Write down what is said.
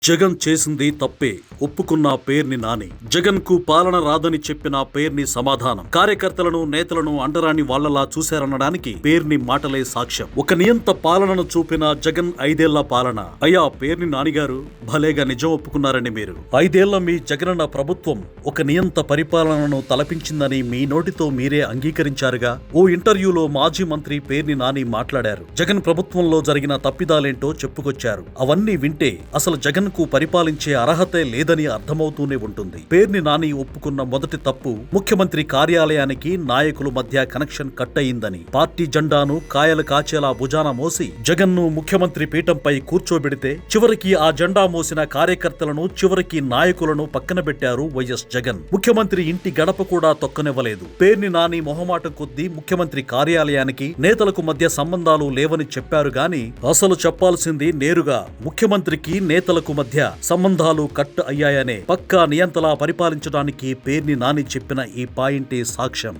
జగన్ చేసింది తప్పే, ఒప్పుకున్న పేర్ని నాని. జగన్ కు పాలన రాదని చెప్పిన పేర్ని సమాధానం. కార్యకర్తలను నేతలను అండరాని వాళ్లలా చూశారనడానికి పేర్ని మాటలే సాక్ష్యం. ఒక నియంత పాలనను చూపిన జగన్ 5 ఏళ్ల పాలన. అయ్యా పేర్ని నానిగారు, భలేగా నిజం ఒప్పుకున్నారండి మీరు. 5 ఏళ్ల మీ జగనన్న ప్రభుత్వం ఒక నియంత పరిపాలనను తలపించిందని మీ నోటితో మీరే అంగీకరించారుగా. ఓ ఇంటర్వ్యూలో మాజీ మంత్రి పేర్ని నాని మాట్లాడారు. జగన్ ప్రభుత్వంలో జరిగిన తప్పిదాలేంటో చెప్పుకొచ్చారు. అవన్నీ వింటే అసలు జగన్ కు పరిపాలించే అర్హతే లేదని అర్థమవుతూనే ఉంటుంది. పేర్ని నాని ఒప్పుకున్న మొదటి తప్పు ముఖ్యమంత్రి కార్యాలయానికి నాయకుల మధ్య కనెక్షన్ కట్ అయిందని. పార్టీ జెండాను కాయలు కాచేలా భుజాన మోసి జగన్ ను ముఖ్యమంత్రి పీఠంపై కూర్చోబెడితే చివరికి ఆ జెండా మోసిన కార్యకర్తలను, చివరికి నాయకులను పక్కన పెట్టారు వైఎస్ జగన్. ముఖ్యమంత్రి ఇంటి గడప కూడా తొక్కనివ్వలేదు. పేర్ని నాని మొహమాటం కొద్దీ ముఖ్యమంత్రి కార్యాలయానికి నేతలకు మధ్య సంబంధాలు లేవని చెప్పారు గాని అసలు చెప్పాల్సింది నేరుగా ముఖ్యమంత్రికి నేతలకు మధ్య సంబంధాలు కట్ అయ్యాయనే. పక్కా నియంతలా పరిపాలించడానికి పేర్ని నాని చెప్పిన ఈ పాయింటే సాక్ష్యం.